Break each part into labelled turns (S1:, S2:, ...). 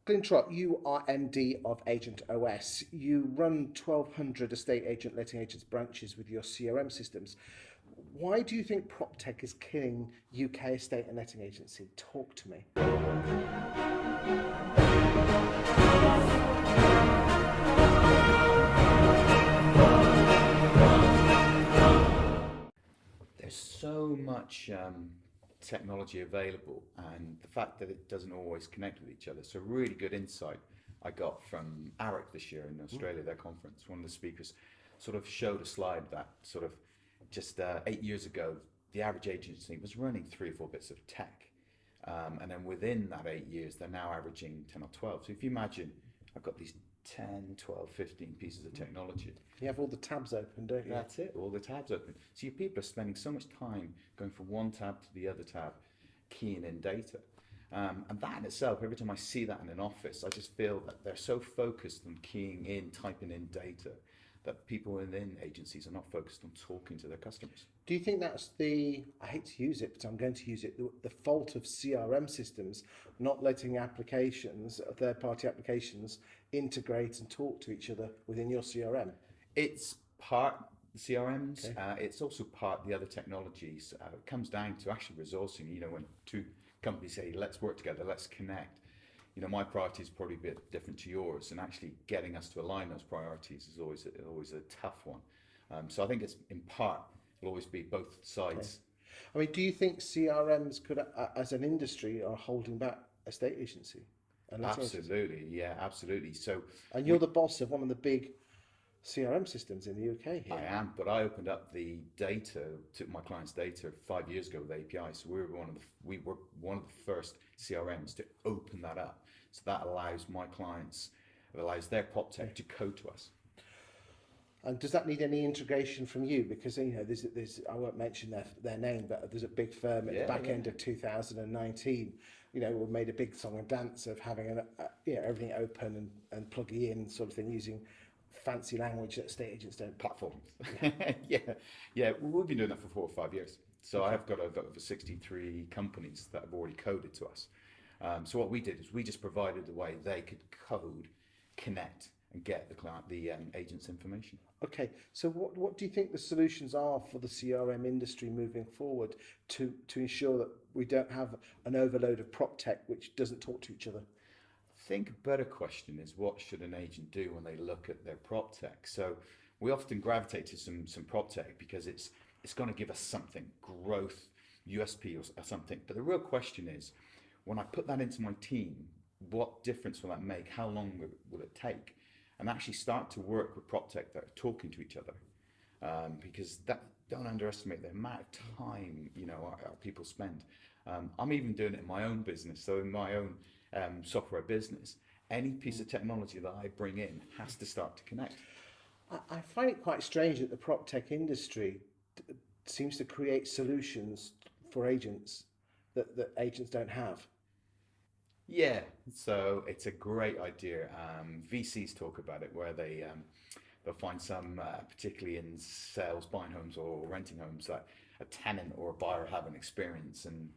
S1: Glyn Trott, you are MD of AgentOS. You run 1,200 estate agent letting agents branches with your CRM systems. Why do you think PropTech is killing UK estate and letting agency? Talk to me.
S2: There's so much technology available, and the fact that it doesn't always connect with each other. So, really good insight I got from ARIC this year in Australia, their conference. One of the speakers sort of showed a slide that sort of just 8 years ago, the average agency was running 3 or 4 bits of tech. And then within that 8 years, they're now averaging 10 or 12. So if you imagine, I've got these 10, 12, 15 pieces of technology.
S1: You have all the tabs open, don't you?
S2: That's it, all the tabs open. So your people are spending so much time going from one tab to the other tab, keying in data. And that in itself, every time I see that in an office, I just feel that they're so focused on keying in, typing in data, that people within agencies are not focused on talking to their customers.
S1: Do you think that's I hate to use it, but I'm going to use it, the fault of CRM systems not letting applications, third-party applications, integrate and talk to each other within your CRM?
S2: It's part the CRMs.
S1: Okay.
S2: It's also part the other technologies. It comes down to actually resourcing. When two companies say, "Let's work together, let's connect." My priority is probably a bit different to yours, and actually getting us to align those priorities is always a tough one. So I think it's in part will always be both sides.
S1: I mean, do you think CRMs could, as an industry, are holding back estate agency and letting agency?
S2: Absolutely, yeah, absolutely. So
S1: And you're the boss of one of the big CRM systems in the UK here.
S2: I am, but I opened up the data, took my clients' data 5 years ago with API. So we were one of the first CRMs to open that up. So that allows my clients, it allows their PropTech to code to us.
S1: And does that need any integration from you? Because there's I won't mention their name, but there's a big firm at the back end of 2019. We made a big song and dance of having everything open and plugging in sort of thing, using fancy language that estate agents don't.
S2: Platforms. Yeah. We've been doing that for 4 or 5 years. So I've got over 63 companies that have already coded to us. So what we did is we just provided a way they could code, connect, and get the agent's information.
S1: Okay, so what do you think the solutions are for the CRM industry moving forward to ensure that we don't have an overload of PropTech which doesn't talk to each other?
S2: I think a better question is, what should an agent do when they look at their PropTech? So we often gravitate to some PropTech because it's going to give us something, growth, USP or something. But the real question is, when I put that into my team, what difference will that make? How long will it take? And actually start to work with PropTech that are talking to each other. Because don't underestimate the amount of time our people spend. I'm even doing it in my own business. So in my own software business, any piece of technology that I bring in has to start to connect.
S1: I find it quite strange that the PropTech industry seems to create solutions for agents that agents don't have.
S2: Yeah, so it's a great idea. VCs talk about it, where they'll find some, particularly in sales, buying homes or renting homes, that a tenant or a buyer have an experience and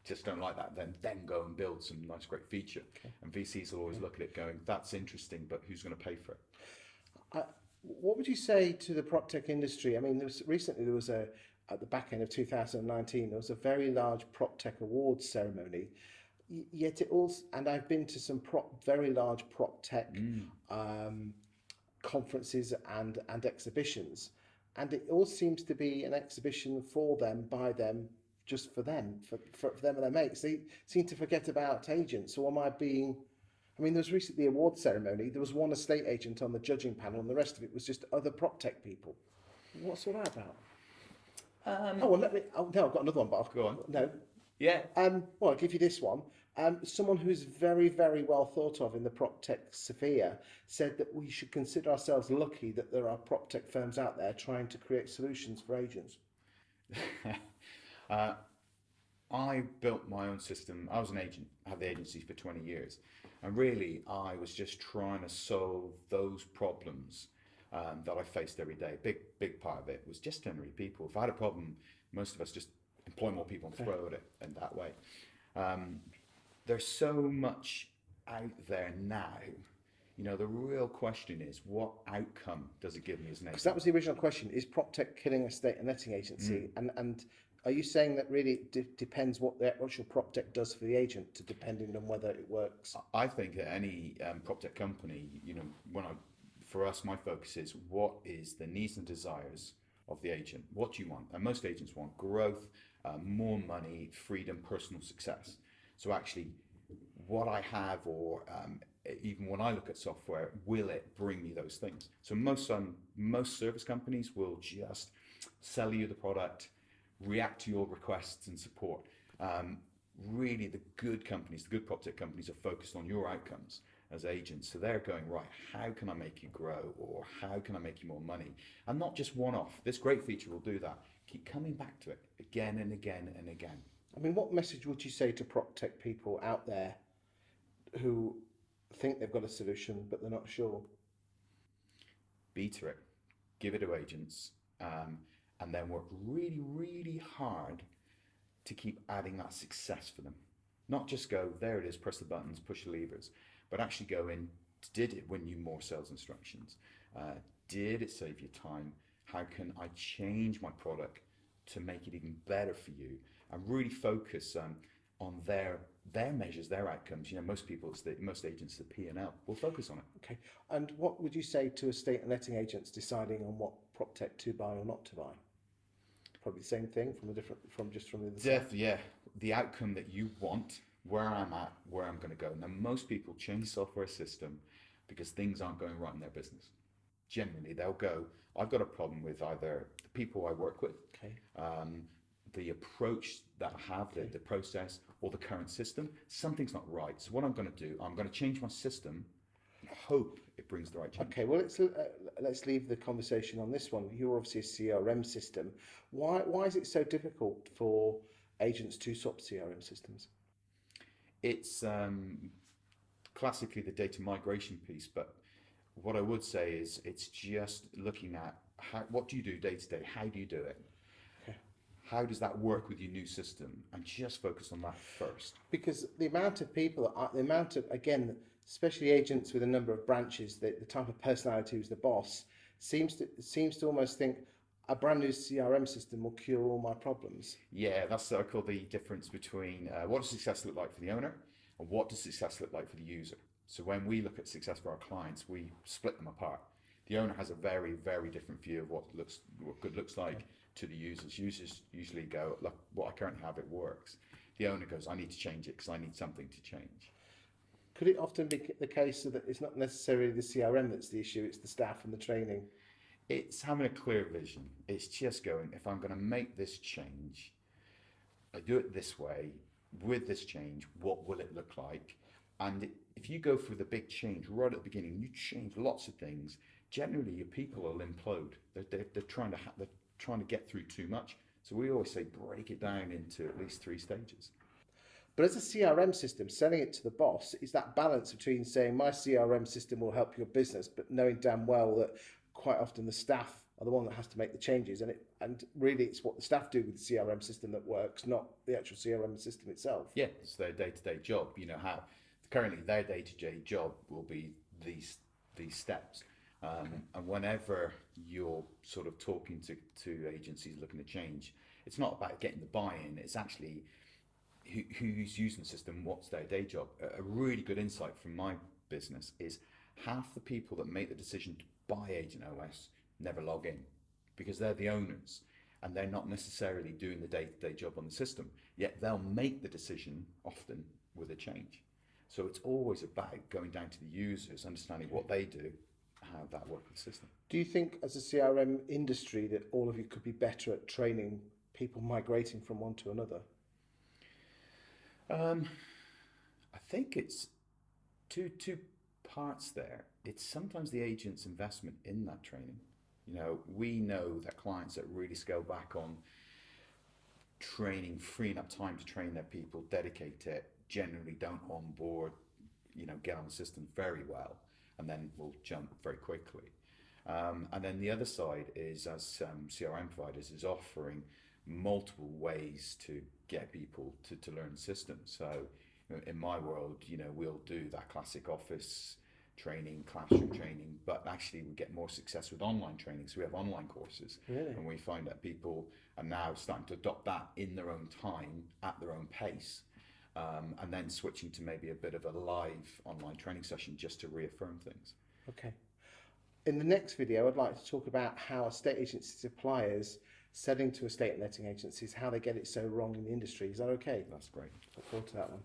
S2: just don't like that, then go and build some nice, great feature. Okay. And VCs will always look at it going, "That's interesting, but who's going to pay for it?"
S1: What would you say to the PropTech industry? I mean, there was at the back end of 2019, there was a very large PropTech awards ceremony. Yet and I've been to some very large PropTech conferences and exhibitions, and it all seems to be an exhibition for them, by them, just for them, for them and their mates. They seem to forget about agents. Or there was recently the award ceremony. There was one estate agent on the judging panel, and the rest of it was just other PropTech people. What's all that about? No, I've got another one, but
S2: Go on.
S1: No.
S2: Yeah.
S1: Well, I'll give you this one. Someone who's very, very well thought of in the PropTech sphere said that we should consider ourselves lucky that there are PropTech firms out there trying to create solutions for agents.
S2: I built my own system. I was an agent, I had the agency for 20 years. And really, I was just trying to solve those problems that I faced every day. Big part of it was just generally people. If I had a problem, most of us just employ more people and throw at it in that way. There's so much out there now, the real question is, what outcome does it give me as an
S1: Because
S2: agent?
S1: that was the original question: is PropTech killing a estate and letting agency? And are you saying that really it depends what the actual PropTech does for the agent, to depending on whether it works?
S2: I think that any PropTech company, for us, my focus is what is the needs and desires of the agent. What do you want? And most agents want growth, more money, freedom, personal success. So actually, what I have, or even when I look at software, will it bring me those things? So most service companies will just sell you the product, react to your requests and support. Really, the good companies, the good PropTech companies, are focused on your outcomes as agents. So they're going, right, how can I make you grow, or how can I make you more money? And not just one-off. This great feature will do that. Keep coming back to it again and again and again.
S1: I mean, what message would you say to PropTech people out there who think they've got a solution but they're not sure?
S2: Beta it, give it to agents, and then work really, really hard to keep adding that success for them. Not just go, there it is, press the buttons, push the levers, but actually go in, did it win you more sales instructions? Did it save you time? How can I change my product to make it even better for you? And really focus on their measures, their outcomes. Most agents, the P&L, will focus on it.
S1: Okay. And what would you say to estate and letting agents deciding on what PropTech to buy or not to buy? Probably the same thing from the other side.
S2: Yeah. The outcome that you want, where I'm at, where I'm going to go. Now, most people change software system because things aren't going right in their business. Generally, they'll go, I've got a problem with either the people I work with,
S1: Okay.
S2: the approach that I have, the process, or the current system. Something's not right. So what I'm going to do, I'm going to change my system and hope it brings the right change.
S1: Okay, well, let's leave the conversation on this one. You're obviously a CRM system. Why is it so difficult for agents to swap CRM systems?
S2: It's classically the data migration piece, but what I would say is it's just looking at what do you do day to day? How do you do it?
S1: Okay.
S2: How does that work with your new system? And just focus on that first.
S1: Because the amount of people, again, especially agents with a number of branches, the type of personality who's the boss seems to almost think a brand new CRM system will cure all my problems.
S2: Yeah, that's what I call the difference between what does success look like for the owner and what does success look like for the user. So when we look at success for our clients, we split them apart. The owner has a very, very different view of what good looks like to the users. Users usually go, look, what I currently have, it works. The owner goes, I need to change it because I need something to change.
S1: Could it often be the case that it's not necessarily the CRM that's the issue, it's the staff and the training?
S2: It's having a clear vision. It's just going, if I'm going to make this change, I do it this way, with this change, what will it look like? And if you go through the big change right at the beginning, you change lots of things, generally your people will implode. They're trying to get through too much. So we always say break it down into at least 3 stages.
S1: But as a CRM system, selling it to the boss is that balance between saying my CRM system will help your business, but knowing damn well that quite often the staff are the one that has to make the changes, and really it's what the staff do with the CRM system that works, not the actual CRM system itself.
S2: Yeah, it's their day-to-day job. How currently their day-to-day job will be these steps. And whenever you're sort of talking to agencies looking to change, it's not about getting the buy-in. It's actually who's using the system, what's their day job. A really good insight from my business is half the people that make the decision to buy AgentOS never log in because they're the owners and they're not necessarily doing the day-to-day job on the system, yet they'll make the decision often with a change. So it's always about going down to the users, understanding what they do, how that works with the system.
S1: Do you think as a CRM industry that all of you could be better at training people migrating from one to another?
S2: I think it's two parts there. It's sometimes the agent's investment in that training. We know that clients that really scale back on training, freeing up time to train their people, dedicate it, generally don't onboard, get on the system very well, and then will jump very quickly. And then the other side is, as CRM providers, is offering multiple ways to get people to learn the system. So in my world, you know, we'll do that classic office training, classroom training, but actually we get more success with online training. So we have online courses,
S1: Really?
S2: and we find that people are now starting to adopt that in their own time, at their own pace, and then switching to maybe a bit of a live online training session just to reaffirm things.
S1: Okay. In the next video, I'd like to talk about how estate agency suppliers selling to estate and letting agencies, how they get it so wrong in the industry. Is that okay?
S2: That's great.
S1: Look forward to that one.